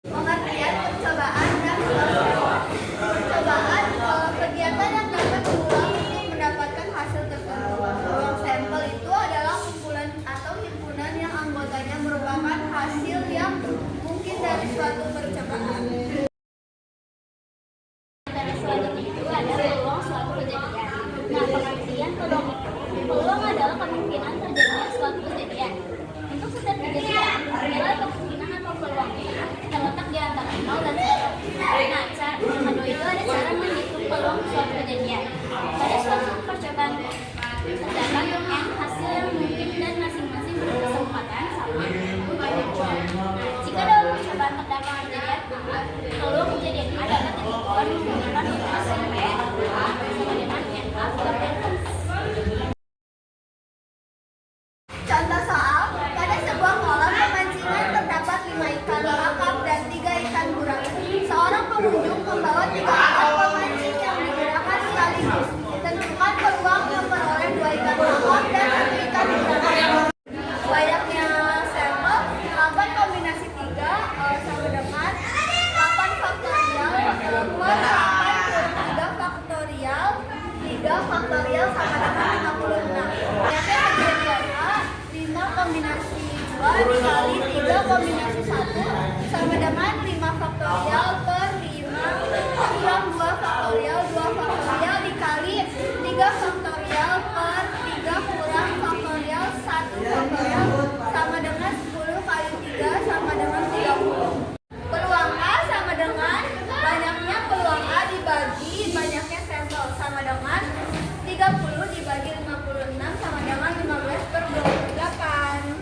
Pengertian percobaan dan percobaan. Percobaan kegiatan yang dapat diulang untuk mendapatkan hasil tertentu. Ruang sampel itu adalah kumpulan atau himpunan yang anggotanya merupakan hasil yang mungkin dari suatu percobaan. Antara suatu itu adalah peluang suatu kejadian. Nah, pengertian peluang adalah kemungkinan terjadinya suatu kejadian. Untuk setiap kejadian, adalah kemungkinan atau peluangnya terletak di antara 0 dan 1. Nah, yang kedua itu ada cara menghitung peluang suatu kejadian. Pada suatu percobaan terdapat n hasil yang mungkin dan masing-masing berkesempatan sama untuk diulang. Nah, jika dalam percobaan terdapat kejadian A, peluang kejadian A dapat ditentukan menggunakan rumus P A sama dengan NA per NS. Contoh soal, pada sebuah kolam pemancingan terdapat 5 ikan kakap dan 3 ikan gurame. Seorang pengunjung membawa 3 alat pemancing yang digunakan sekaligus. Tentukan peluang memperoleh 2 ikan kakap dan 1 ikan gurame. Banyaknya sampel, 8 kombinasi 3 sama dengan 8 faktorial per 8 per 3 faktorial. 3 faktorial sama dengan 56. Banyaknya kejadian A, 5 kombinasi 2 dikali 3 kombinasi 1 sama dengan 5 faktorial per 5 kurang 2 faktorial 2 faktorial dikali 3 faktorial per 3 kurang faktorial 1 faktorial sama dengan 10 kali 3 sama dengan 30. Peluang A sama dengan banyaknya peluang A dibagi banyaknya sampel sama dengan 30 dibagi 56 sama dengan 15 per 28.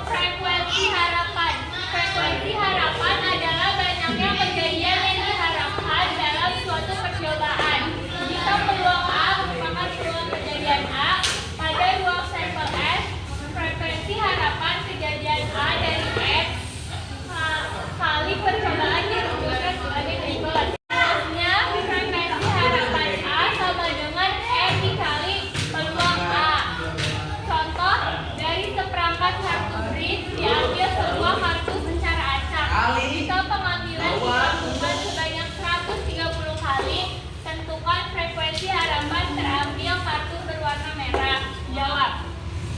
Frekuensi harapan. Frekuensi harapan adalah banyaknya kejadian yang diharapkan dalam suatu percobaan. Jika peluang A merupakan peluang kejadian A pada ruang sampel S, frekuensi harapan kejadian A dari X kali percobaan dirumuskan sebagai berikut. Rumusnya frekuensi harapan A sama dengan N dikali peluang A. Contoh, dari seperangkat kartu bridge diambil sebuah kartu secara acak. Jika pengambilan dilakukan sebanyak 130 kali, tentukan frekuensi harapan terambil kartu berwarna merah. Jawab.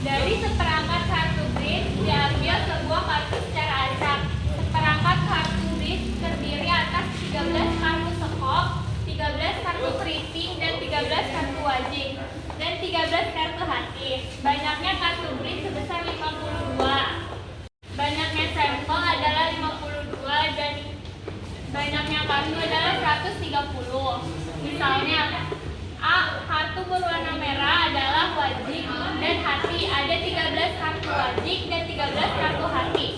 Dari seperangkat kartu bridge diambil sebuah kartu secara acak. Seperangkat kartu bridge terdiri atas 13 kartu sekop, 13 kartu keriting, dan 13 kartu wajik, dan 13 kartu hati. Banyaknya kartu bridge sebesar 52. Banyaknya sampel adalah 52 dan banyaknya kartu adalah 130. Misalnya, A. Kartu berwarna merah adalah wajik dan hati. Ada 13 kartu wajik dan 13 kartu hati.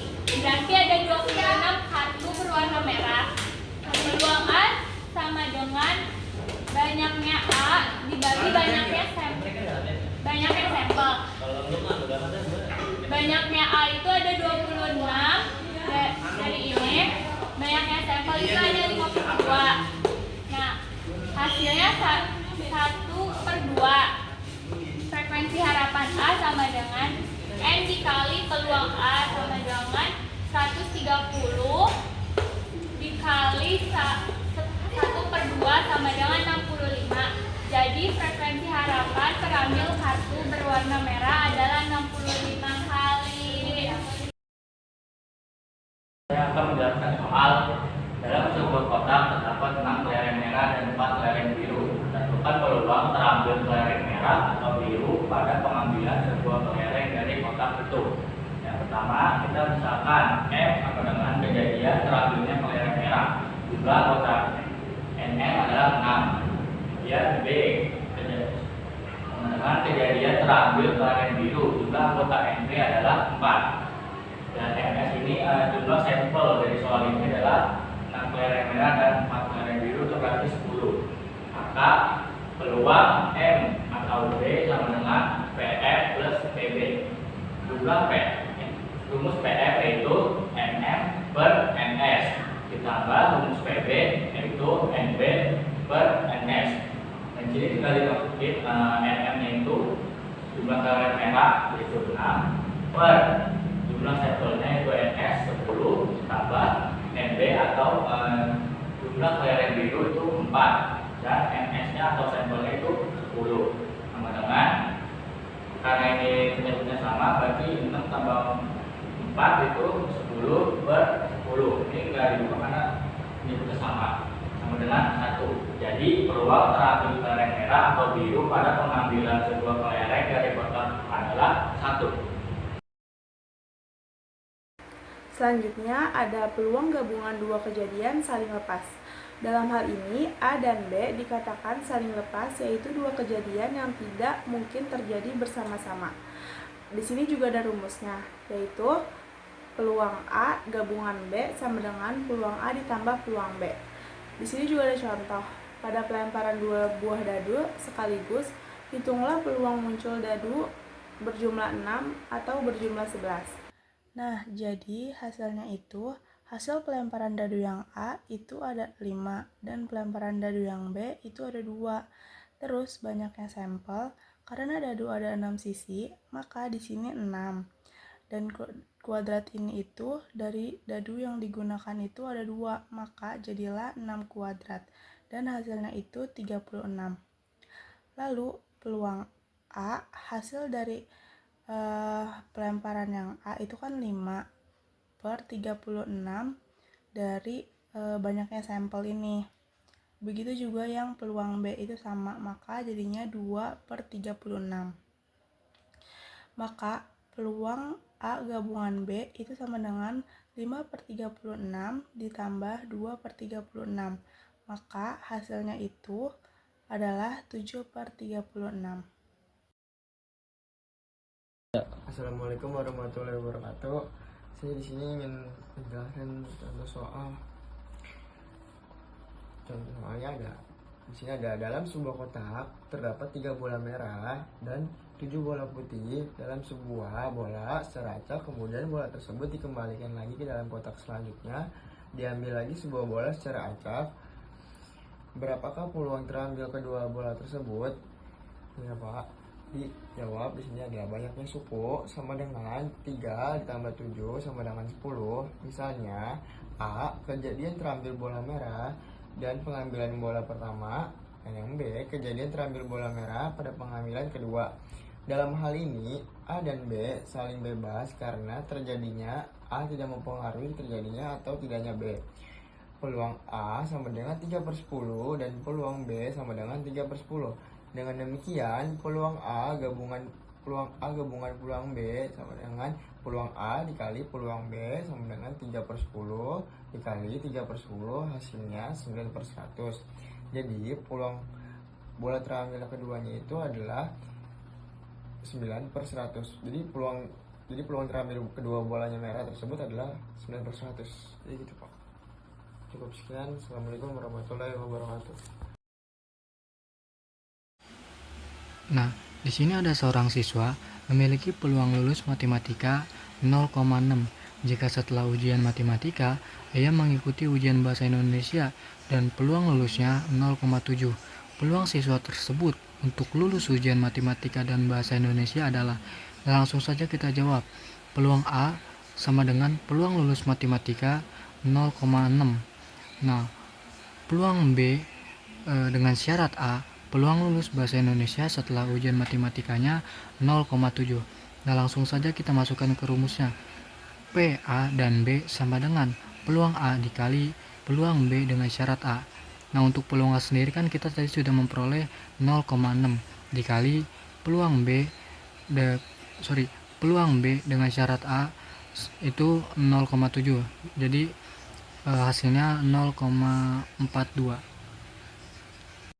Berarti ada 26 kartu berwarna merah. Peluang A sama dengan banyaknya A dibagi banyaknya sampel. Banyaknya A itu ada 26 dari ini. Banyaknya sampel itu ada 52. Nah, hasilnya 1/2. Frekuensi harapan A sama dengan N dikali peluang A sama dengan 130 dikali 1/2 sama dengan 65. Jadi frekuensi harapan terambil kartu berwarna merah adalah 65 kali. Saya akan menjelaskan soal dalam sebuah kotak terdapat 6 kelereng merah dan 4 kelereng biru. Tentukan peluang terambil kelereng merah atau biru pada pengambilan sebuah kelereng dari kotak itu. Yang pertama, kita misalkan F sama dengan kejadian terambilnya kelereng merah. Jumlah kotak NM adalah 6. Kemudian B, dengan kejadian terambil kelereng biru. Jumlah kotak NB adalah 4. Dan MS ini jumlah sampel dari soal ini adalah 6 kelereng merah dan 4 kelereng biru itu berarti 10. Maka peluang M atau B sama dengan PF plus PB. Jumlah P, rumus PF yaitu NM per NS ditambah rumus PB yaitu NB per NS. Dan jadi tinggal dimasukin NM nya itu jumlah kelainan merah yaitu 6 per jumlah sampelnya yaitu NS 10 tambah NB atau jumlah kelainan biru itu 4 dan NS nya atau sampelnya itu 10 sama dengan, karena ini penyebutnya sama berarti 6 tambah 4 itu 10 per 10. Ini enggak dibuka karena penyebutnya sama dengan 1. Jadi peluang terambil kelereng merah atau biru pada pengambilan sebuah kelereng dari kotak adalah 1. Selanjutnya ada peluang gabungan dua kejadian saling lepas. Dalam hal ini, A dan B dikatakan saling lepas, yaitu dua kejadian yang tidak mungkin terjadi bersama-sama. Di sini juga ada rumusnya, yaitu peluang A gabungan B sama dengan peluang A ditambah peluang B. Di sini juga ada contoh. Pada pelemparan dua buah dadu sekaligus, hitunglah peluang muncul dadu berjumlah 6 atau berjumlah 11. Nah, jadi hasilnya itu, hasil pelemparan dadu yang A itu ada 5 dan pelemparan dadu yang B itu ada 2. Terus banyaknya sampel, karena dadu ada 6 sisi, maka di sini 6. Dan kuadrat ini itu dari dadu yang digunakan itu ada 2, maka jadilah 6 kuadrat. Dan hasilnya itu 36. Lalu peluang A, hasil dari pelemparan yang A itu kan 5 per 36 dari banyaknya sampel ini. Begitu juga yang peluang B itu sama, maka jadinya 2 per 36. Maka peluang A gabungan B itu sama dengan 5 per 36 ditambah 2 per 36. Maka hasilnya itu adalah 7 per 36. Assalamualaikum warahmatullahi wabarakatuh. Saya di sini ingin menjelaskan contoh soal. Contoh soalnya ada di sini ada dalam sebuah kotak terdapat 3 bola merah dan 7 bola putih dalam sebuah bola secara acak. Kemudian bola tersebut dikembalikan lagi ke dalam kotak selanjutnya. Diambil lagi sebuah bola secara acak. Berapakah peluang terambil kedua bola tersebut? Ya Pak. Dijawab di sini ada banyaknya suku sama dengan 3 ditambah 7 sama dengan 10. Misalnya A, kejadian terambil bola merah dan pengambilan bola pertama, dan yang B, kejadian terambil bola merah pada pengambilan kedua. Dalam hal ini A dan B saling bebas karena terjadinya A tidak mempengaruhi terjadinya atau tidaknya B. Peluang A sama dengan 3 per 10 dan peluang B sama dengan 3 per 10. Dengan demikian, peluang A gabungan peluang B sama dengan peluang A dikali peluang B sama dengan 3 per 10 dikali 3 per 10, hasilnya 9 per 100. Jadi peluang bola terambil keduanya itu adalah 9 per 100. Jadi peluang terambil kedua bolanya merah tersebut adalah 9 per 100. Jadi gitu Pak. Cukup sekian. Assalamualaikum warahmatullahi wabarakatuh. Nah, di sini ada seorang siswa memiliki peluang lulus matematika 0,6 jika setelah ujian matematika ia mengikuti ujian bahasa Indonesia dan peluang lulusnya 0,7. Peluang siswa tersebut untuk lulus ujian matematika dan bahasa Indonesia adalah, langsung saja kita jawab, peluang A sama dengan peluang lulus matematika 0,6. Nah, peluang B dengan syarat A, peluang lulus bahasa Indonesia setelah ujian matematikanya 0,7. Nah, langsung saja kita masukkan ke rumusnya. P, A, dan B sama dengan peluang A dikali peluang B dengan syarat A. Nah, untuk peluang A sendiri kan kita tadi sudah memperoleh 0,6 dikali peluang peluang B dengan syarat A itu 0,7. Jadi hasilnya 0,42.